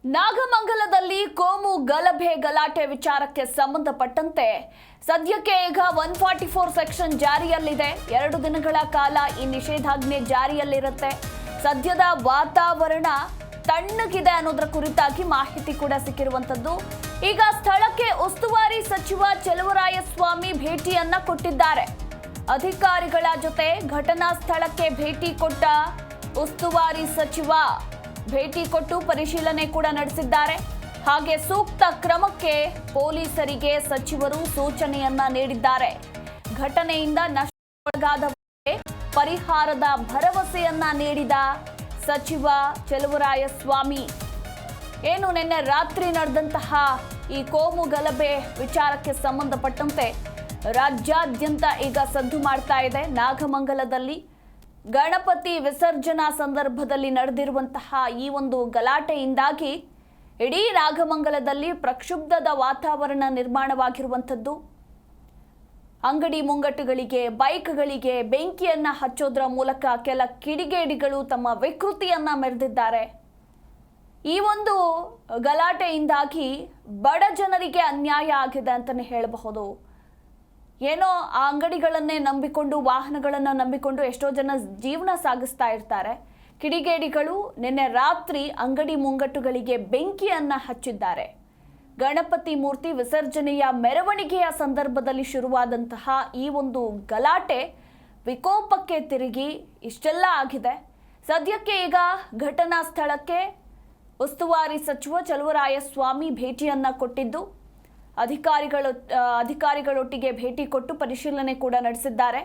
ನಾಗಮಂಗಲದಲ್ಲಿ ಕೋಮು ಗಲಾಟೆ ವಿಚಾರಕ್ಕೆ ಸಂಬಂಧಪಟ್ಟಂತೆ ಸದ್ಯಕ್ಕೆ ಈಗ 144 ಸೆಕ್ಷನ್ ಜಾರಿಯಲ್ಲಿದೆ. 2 ದಿನಗಳ ಕಾಲ ಈ ನಿಷೇಧಾಜ್ಞೆ ಜಾರಿಯಲ್ಲಿರುತ್ತೆ. ಸದ್ಯದ ವಾತಾವರಣ ತಣ್ಣಗಿದೆ ಅನ್ನೋದರ ಕುರಿತಾಗಿ ಮಾಹಿತಿ ಕೂಡ ಸಿಕ್ಕಿರುವಂತದ್ದು. ಈಗ ಸ್ಥಳಕ್ಕೆ ಉಸ್ತುವಾರಿ ಸಚಿವ ಚಲುವರಾಯಸ್ವಾಮಿ ಭೇಟಿಯನ್ನ ಕೊಟ್ಟಿದ್ದಾರೆ. ಅಧಿಕಾರಿಗಳ ಜೊತೆ ಘಟನಾ ಸ್ಥಳಕ್ಕೆ ಭೇಟಿ ಕೊಟ್ಟ ಉಸ್ತುವಾರಿ ಸಚಿವ ಭೇಟಿ ಕೊಟ್ಟು ಪರಿಶೀಲನೆ ಕೂಡ ನಡೆಸಿದ್ದಾರೆ. ಹಾಗೆ ಸೂಕ್ತ ಕ್ರಮಕ್ಕೆ ಪೊಲೀಸರಿಗೆ ಸಚಿವರು ಸೂಚನೆಯನ್ನ ನೀಡಿದ್ದಾರೆ. ಘಟನೆಯಿಂದ ನಷ್ಟಕ್ಕೊಳಗಾದವರಿಗೆ ಪರಿಹಾರದ ಭರವಸೆಯನ್ನ ನೀಡಿದ ಸಚಿವ ಚಲುವರಾಯಸ್ವಾಮಿ ಏನು ನಿನ್ನೆ ರಾತ್ರಿ ನಡೆದಂತಹ ಈ ಕೋಮು ಗಲಭೆ ವಿಚಾರಕ್ಕೆ ಸಂಬಂಧಪಟ್ಟಂತೆ ರಾಜ್ಯಾದ್ಯಂತ ಈಗ ಸದ್ದು ಮಾಡ್ತಾ ಇದೆ. ನಾಗಮಂಗಲದಲ್ಲಿ ಗಣಪತಿ ವಿಸರ್ಜನಾ ಸಂದರ್ಭದಲ್ಲಿ ನಡೆದಿರುವಂತಹ ಈ ಒಂದು ಗಲಾಟೆಯಿಂದಾಗಿ ಇಡೀ ನಾಗಮಂಗಲದಲ್ಲಿ ಪ್ರಕ್ಷುಬ್ಧದ ವಾತಾವರಣ ನಿರ್ಮಾಣವಾಗಿರುವಂಥದ್ದು. ಅಂಗಡಿ ಮುಂಗಟ್ಟುಗಳಿಗೆ, ಬೈಕ್ಗಳಿಗೆ ಬೆಂಕಿಯನ್ನ ಹಚ್ಚೋದ್ರ ಮೂಲಕ ಕೆಲ ಕಿಡಿಗೇಡಿಗಳು ತಮ್ಮ ವಿಕೃತಿಯನ್ನ ಮೆರೆದಿದ್ದಾರೆ. ಈ ಒಂದು ಗಲಾಟೆಯಿಂದಾಗಿ ಬಡ ಜನರಿಗೆ ಅನ್ಯಾಯ ಆಗಿದೆ ಅಂತಲೇ ಹೇಳಬಹುದು. ಏನೋ ಆ ಅಂಗಡಿಗಳನ್ನೇ ನಂಬಿಕೊಂಡು, ವಾಹನಗಳನ್ನು ನಂಬಿಕೊಂಡು ಎಷ್ಟೋ ಜನ ಜೀವನ ಸಾಗಿಸ್ತಾ ಇರ್ತಾರೆ. ಕಿಡಿಗೇಡಿಗಳು ನಿನ್ನೆ ರಾತ್ರಿ ಅಂಗಡಿ ಮುಂಗಟ್ಟುಗಳಿಗೆ ಬೆಂಕಿಯನ್ನ ಹಚ್ಚಿದ್ದಾರೆ. ಗಣಪತಿ ಮೂರ್ತಿ ವಿಸರ್ಜನೆಯ ಮೆರವಣಿಗೆಯ ಸಂದರ್ಭದಲ್ಲಿ ಶುರುವಾದಂತಹ ಈ ಒಂದು ಗಲಾಟೆ ವಿಕೋಪಕ್ಕೆ ತಿರುಗಿ ಇಷ್ಟೆಲ್ಲ ಆಗಿದೆ. ಸದ್ಯಕ್ಕೆ ಈಗ ಘಟನಾ ಸ್ಥಳಕ್ಕೆ ಉಸ್ತುವಾರಿ ಸಚಿವ ಚಲುವರಾಯಸ್ವಾಮಿ ಭೇಟಿಯನ್ನ ಕೊಟ್ಟಿದ್ದು, ಅಧಿಕಾರಿಗಳೊಟ್ಟಿಗೆ ಭೇಟಿ ಕೊಟ್ಟು ಪರಿಶೀಲನೆ ಕೂಡ ನಡೆಸಿದ್ದಾರೆ.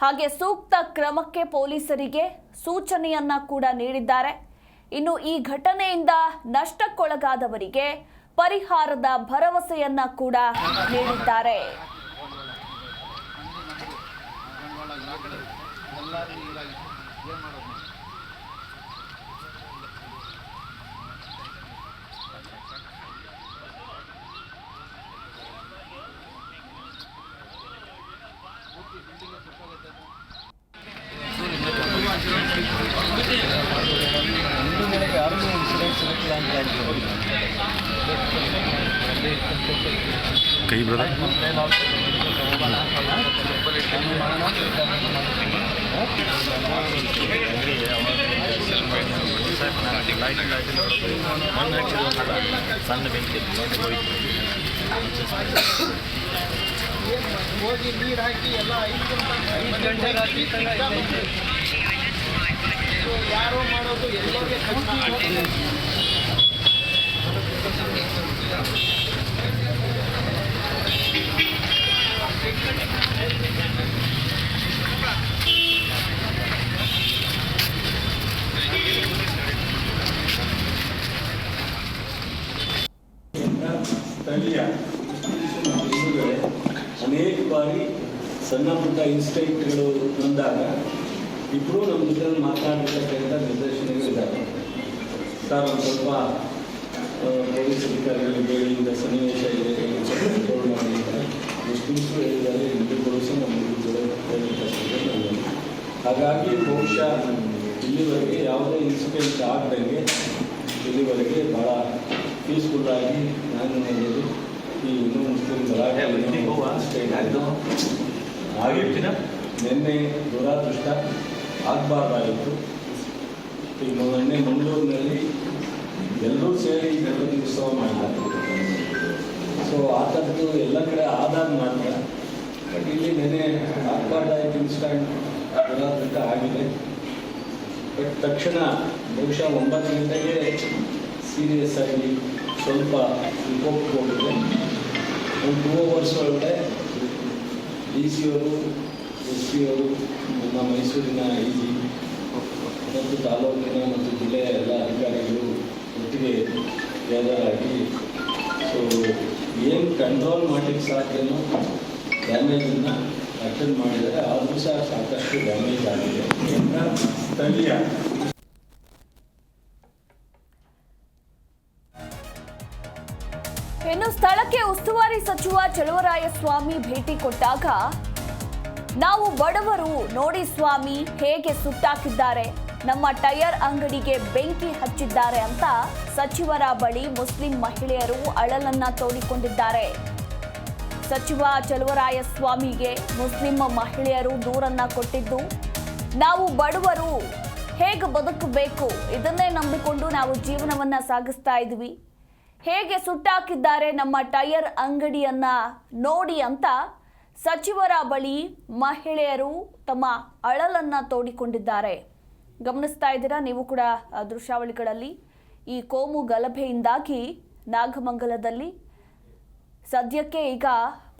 ಹಾಗೆ ಸೂಕ್ತ ಕ್ರಮಕ್ಕೆ ಪೊಲೀಸರಿಗೆ ಸೂಚನೆಯನ್ನ ಕೂಡ ನೀಡಿದ್ದಾರೆ. ಇನ್ನು ಈ ಘಟನೆಯಿಂದ ನಷ್ಟಕ್ಕೊಳಗಾದವರಿಗೆ ಪರಿಹಾರದ ಭರವಸೆಯನ್ನ ಕೂಡ ನೀಡಿದ್ದಾರೆ. कई ब्रदर ಸಣ್ಣ ಬೆಂಕಿ ಹೋಗಿ ನೀರು ಹಾಕಿ ಎಲ್ಲ 5 ಗಂಟೆ ರಾತ್ರಿ ಯಾರೋ ಮಾಡೋದು ಎಲ್ಲರಿಗೆ ಸ್ಥಳೀಯ ಅನೇಕ ಬಾರಿ ಸಣ್ಣ ಪುಟ್ಟ ಇನ್ಸಿಡೆಂಟ್ಗಳು ಬಂದಾಗ ಇಬ್ಬರು ನಮ್ಮ ಜೊತೆ ಮಾತನಾಡಿರ್ತಕ್ಕಂಥ ನಿದರ್ಶನಗಳಿದ್ದಾವೆ. ಸರ್ ಒಂದು ಸ್ವಲ್ಪ ಪೊಲೀಸ್ ಅಧಿಕಾರಿಗಳಿಗೆ ಇಂದ ಸನ್ನಿವೇಶ ಇದೆ, ಕಂಟ್ರೋಲ್ ಮಾಡಿದ್ದಾರೆ, ಮುಸ್ಲಿಮ್ಸು ಹೇಳಿದ್ದಾರೆ, ಹಿಂದೂಗಳು ಸಹ ನಮ್ಮ ಹಾಗಾಗಿ ಬಹುಶಃ ಇಲ್ಲಿವರೆಗೆ ಯಾವುದೇ ಇನ್ಸಿಡೆಂಟ್ ಆಗದಂಗೆ ಇಲ್ಲಿವರೆಗೆ ಭಾಳ ಪೀಸ್ಫುಲ್ಲಾಗಿ ನಾನು ನೋಡೋದು ಈ ಇನ್ನೂ ಮುಸ್ಲಿಂ ಆಗಿರ್ತೀನ ನಿನ್ನೆ ದುರಾದೃಷ್ಟ ಆಗಬಾರ್ದಾಗಿತ್ತು. ಈಗ ಮೊನ್ನೆ ಮಂಗಳೂರಿನಲ್ಲಿ ಎಲ್ಲರೂ ಸೇರಿ ಗಣಪತಿ ಉತ್ಸವ ಮಾಡಿದ್ದಾರೆ. ಸೊ ಆ ಥರದ್ದು ಎಲ್ಲ ಕಡೆ ಆದಾಗ ಮಾತ್ರ, ಬಟ್ ಇಲ್ಲಿ ನೆನೆ ಆಗಬಾರ್ದಾಗಿತ್ತು ಇನ್ಸ್ಟೆಂಟ್ ದುರಾದೃಷ್ಟ ಆಗಿದೆ. ಬಟ್ ತಕ್ಷಣ ಬಹುಶಃ 9 ಗಂಟೆಗೆ ಸೀರಿಯಸ್ ಆಗಿ ಸ್ವಲ್ಪ ವಿಕೋಪಕ್ಕೆ ಹೋಗಿದೆ. ಒಂದು 2 ಅವರ್ಸ್ ಒಳಗಡೆ DC ಅವರು, SP ಅವರು, ನಮ್ಮ ಮೈಸೂರಿನ IG ಮತ್ತು ತಾಲೂಕಿನ ಮತ್ತು ಜಿಲ್ಲೆಯ ಎಲ್ಲ ಅಧಿಕಾರಿಗಳು ಒಟ್ಟಿಗೆ ಗ್ಯಾದರ್ ಆಗಿ ಸೊ ಏನು ಕಂಟ್ರೋಲ್ ಮಾಡಲಿಕ್ಕೆ ಸಾಧ್ಯನೋ ಡ್ಯಾಮೇಜನ್ನು ಅಟೆಂಡ್ ಮಾಡಿದರೆ, ಆದರೂ ಸಹ ಸಾಕಷ್ಟು ಡ್ಯಾಮೇಜ್ ಆಗಿದೆ. ಸ್ಥಳೀಯ ಇನ್ನು ಸ್ಥಳಕ್ಕೆ ಉಸ್ತುವಾರಿ ಸಚಿವ ಚಲುವರಾಯಸ್ವಾಮಿ ಭೇಟಿ ಕೊಟ್ಟಾಗ, ನಾವು ಬಡವರು ನೋಡಿ ಸ್ವಾಮಿ ಹೇಗೆ ಸುಟ್ಟಾಕಿದ್ದಾರೆ, ನಮ್ಮ ಟೈರ್ ಅಂಗಡಿಗೆ ಬೆಂಕಿ ಹಚ್ಚಿದ್ದಾರೆ ಅಂತ ಸಚಿವರ ಬಳಿ ಮುಸ್ಲಿಂ ಮಹಿಳೆಯರು ಅಳಲನ್ನ ತೋಡಿಕೊಂಡಿದ್ದಾರೆ. ಸಚಿವ ಚಲುವರಾಯಸ್ವಾಮಿಗೆ ಮುಸ್ಲಿಂ ಮಹಿಳೆಯರು ದೂರನ್ನ ಕೊಟ್ಟಿದ್ದು, ನಾವು ಬಡವರು ಹೇಗೆ ಬದುಕಬೇಕು, ಇದನ್ನೇ ನಂಬಿಕೊಂಡು ನಾವು ಜೀವನವನ್ನ ಸಾಗಿಸ್ತಾ ಇದ್ವಿ, ಹೇಗೆ ಸುಟ್ಟಾಕಿದ್ದಾರೆ ನಮ್ಮ ಟೈರ್ ಅಂಗಡಿಯನ್ನ ನೋಡಿ ಅಂತ ಸಚಿವರ ಬಳಿ ಮಹಿಳೆಯರು ತಮ್ಮ ಅಳಲನ್ನ ತೋಡಿಕೊಂಡಿದ್ದಾರೆ. ಗಮನಿಸ್ತಾ ಇದ್ದೀರಾ ನೀವು ಕೂಡ ದೃಶ್ಯಾವಳಿಗಳಲ್ಲಿ. ಈ ಕೋಮು ಗಲಭೆಯಿಂದಾಗಿ ನಾಗಮಂಗಲದಲ್ಲಿ ಸದ್ಯಕ್ಕೆ ಈಗ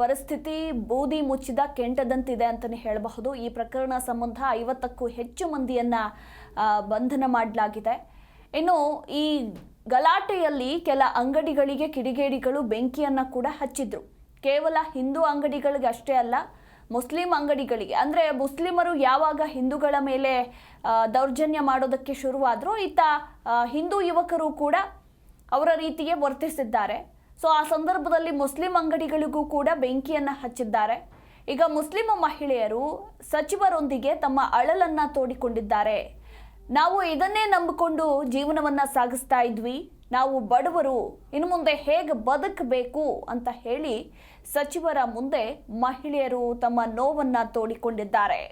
ಪರಿಸ್ಥಿತಿ ಬೂದಿ ಮುಚ್ಚಿದ ಕೆಂಟದಂತಿದೆ ಅಂತಲೇ ಹೇಳಬಹುದು. ಈ ಪ್ರಕರಣ ಸಂಬಂಧ 50ಕ್ಕೂ ಹೆಚ್ಚು ಮಂದಿಯನ್ನ ಬಂಧನ ಮಾಡಲಾಗಿದೆ. ಇನ್ನು ಈ ಗಲಾಟೆಯಲ್ಲಿ ಕೆಲ ಅಂಗಡಿಗಳಿಗೆ ಕಿಡಿಗೇಡಿಗಳು ಬೆಂಕಿಯನ್ನ ಕೂಡ ಹಚ್ಚಿದ್ರು. ಕೇವಲ ಹಿಂದೂ ಅಂಗಡಿಗಳಿಗೆ ಅಷ್ಟೇ ಅಲ್ಲ, ಮುಸ್ಲಿಂ ಅಂಗಡಿಗಳಿಗೆ, ಅಂದರೆ ಮುಸ್ಲಿಮರು ಯಾವಾಗ ಹಿಂದೂಗಳ ಮೇಲೆ ದೌರ್ಜನ್ಯ ಮಾಡೋದಕ್ಕೆ ಶುರುವಾದರೂ ಇತ್ತ ಹಿಂದೂ ಯುವಕರು ಕೂಡ ಅವರ ರೀತಿಯೇ ವರ್ತಿಸಿದ್ದಾರೆ. ಸೊ ಆ ಸಂದರ್ಭದಲ್ಲಿ ಮುಸ್ಲಿಂ ಅಂಗಡಿಗಳಿಗೂ ಕೂಡ ಬೆಂಕಿಯನ್ನ ಹಚ್ಚಿದ್ದಾರೆ. ಈಗ ಮುಸ್ಲಿಂ ಮಹಿಳೆಯರು ಸಚಿವರೊಂದಿಗೆ ತಮ್ಮ ಅಳಲನ್ನ ತೋಡಿಕೊಂಡಿದ್ದಾರೆ. ನಾವು ಇದನ್ನೇ ನಂಬಿಕೊಂಡು ಜೀವನವನ್ನ ಸಾಗಿಸ್ತಾ ಇದ್ವಿ, ನಾವು ಬಡವರು, ಇನ್ನು ಮುಂದೆ ಹೇಗೆ ಬದುಕಬೇಕು ಅಂತ ಹೇಳಿ ಸಚಿವರ ಮುಂದೆ ಮಹಿಳೆಯರು ತಮ್ಮ ನೋವನ್ನ ತೋಡಿಕೊಂಡಿದ್ದಾರೆ.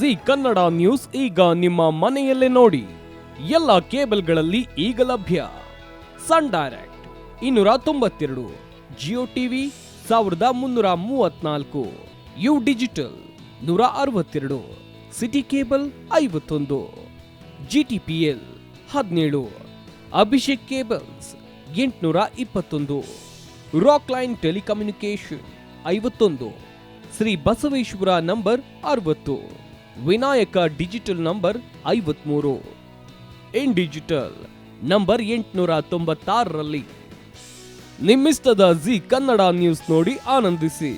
ಜಿ ಕನ್ನಡ ನ್ಯೂಸ್ ಈಗ ನಿಮ್ಮ ಮನೆಯಲ್ಲೇ ನೋಡಿ. ಎಲ್ಲ ಕೇಬಲ್ಗಳಲ್ಲಿ ಈಗ ಲಭ್ಯ. Sun direct 292, Jio TV 1334, U digital 162, city cable 51, GTPL 17, Abhishek cables 821, rock line telecommunication 51, Shri Basaveshwara number 60, Vinayaka digital number 53, in digital number 896ರಲ್ಲಿ ನಿಮ್ಮಿಸ್ತದ ಜಿ ಕನ್ನಡ ನ್ಯೂಸ್ ನೋಡಿ ಆನಂದಿಸಿ.